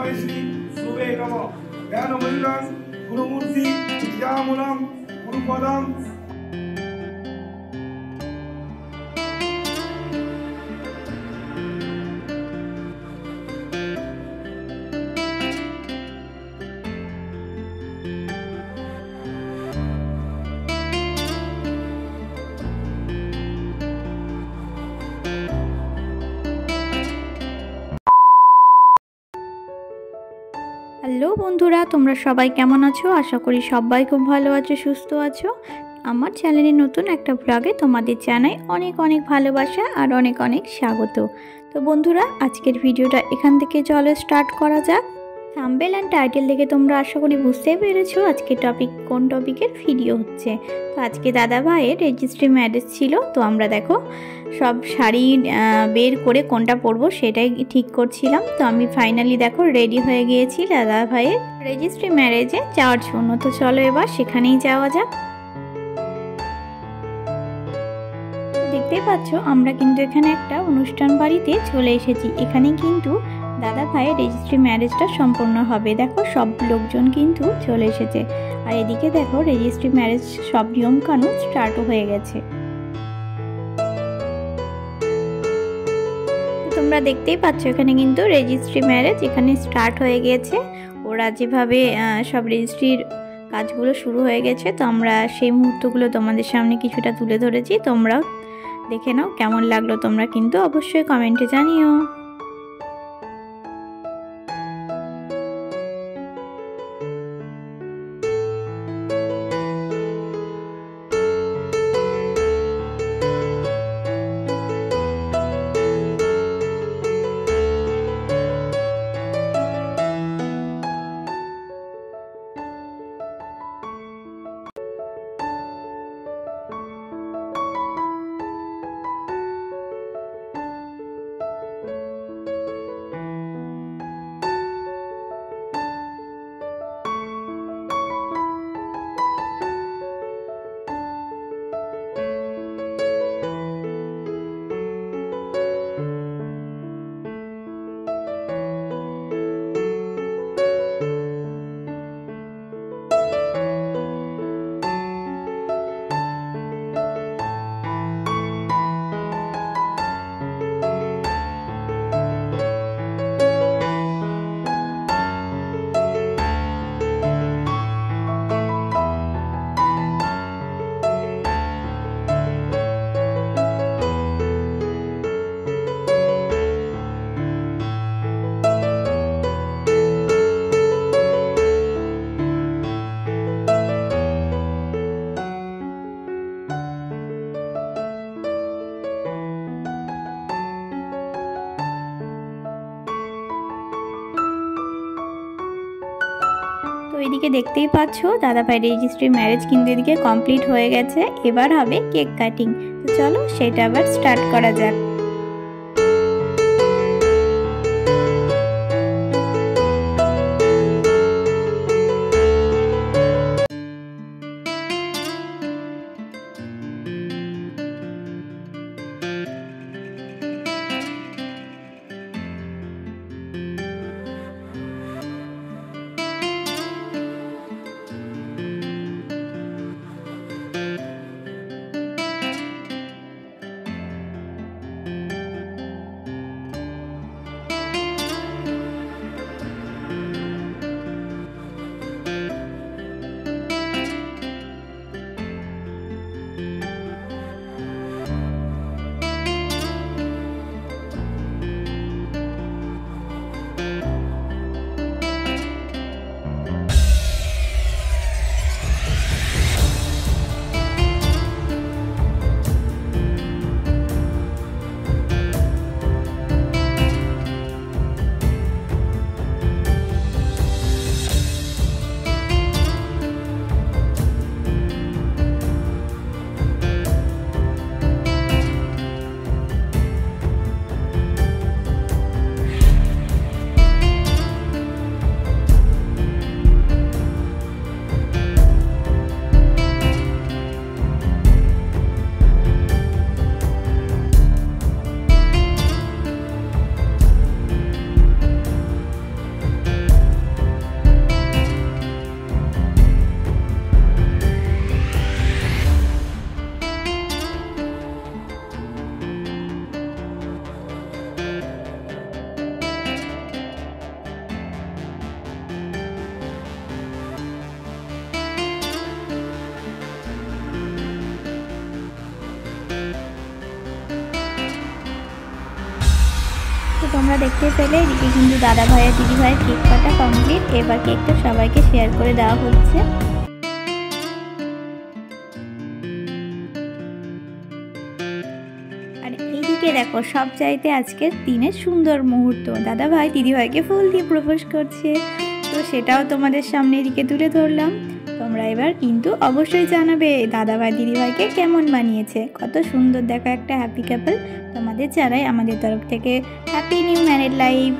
तस्मै श्री गुरुवे नमः। ध्यानमूलं गुरुमूर्ति विद्यामूलं गुरुपदम्। হ্যালো বন্ধুরা, তোমরা সবাই কেমন আছো? আশা করি সবাই খুব ভালো আছো, সুস্থ আছো। আমার চ্যানেলে নতুন একটা ব্লগে তোমাদের জানাই অনেক অনেক ভালোবাসা আর অনেক অনেক স্বাগত। তো বন্ধুরা, আজকের ভিডিওটা এখান থেকে চলো স্টার্ট করা যাক। থাম্বনেল অ্যান্ড টাইটেল দেখে তোমরা আশা করি বুঝতেই পেরেছো আজকে কোন টপিকের ভিডিও হচ্ছে। তো আজকে দাদা ভাইয়ের রেজিস্ট্রি ম্যারেজ ছিল। তো আমরা দেখো সব শাড়ি বের করে কোনটা পরবো সেটাই ঠিক করছিলাম। তো আমি ফাইনালি দেখো রেডি হয়ে গিয়েছি দাদা ভাইয়ের রেজিস্ট্রি ম্যারেজে যাওয়ার জন্য। তো চলো এবার সেখানেই যাওয়া যাক। দেখতেই পাচ্ছ আমরা কিন্তু এখানে একটা অনুষ্ঠান বাড়িতে চলে এসেছি। এখানে কিন্তু দাদা ভাইয়ের রেজিস্ট্রি ম্যারেজটা সম্পন্ন হবে। দেখো সব লোকজন কিন্তু চলে এসেছে। আর এদিকে দেখো রেজিস্ট্রি ম্যারেজ সব নিয়ম কানুন স্টার্টও হয়ে গেছে। তোমরা দেখতেই পাচ্ছ এখানে কিন্তু রেজিস্ট্রি ম্যারেজ এখানে স্টার্ট হয়ে গিয়েছে। ওরা যেভাবে সব রেজিস্ট্রির কাজগুলো শুরু হয়ে গেছে, তো আমরা সেই মুহূর্তগুলো তোমাদের সামনে কিছুটা তুলে ধরেছি। তোমরাও দেখে নাও কেমন লাগলো, তোমরা কিন্তু অবশ্যই কমেন্টে জানিও। তো এদিকে দেখতেই পাচ্ছ দাদা ভাই রেজিস্ট্রি ম্যারেজ কিন্তু এদিকে কমপ্লিট হয়ে গেছে। এবার হবে কেক কাটিং। তো চলো সেটা আবার স্টার্ট করা যাক। তোমরা দেখতে পেলে এদিকে কিন্তু দাদা ভাই আর দিদি ভাইয়ের কেক কাটা কমপ্লিট। এবার কেকটা সবাইকে শেয়ার করে দেওয়া হচ্ছে। আর এইদিকে দেখো সব চাইতে আজকের দিনের সুন্দর মুহূর্ত, দাদা ভাই দিদি ভাইকে ফুল দিয়ে প্রপোজ করছে। তো সেটাও তোমাদের সামনে এদিকে তুলে ধরলাম। তোমরা এবার কিন্তু অবশ্যই জানাবে দাদা ভাই দিদি ভাইকে কেমন বানিয়েছে। কত সুন্দর দেখো একটা হ্যাপি কাপল। তোমাদের জানাই আমাদের তরফ থেকে হ্যাপি নিউ ম্যারেড লাইফ।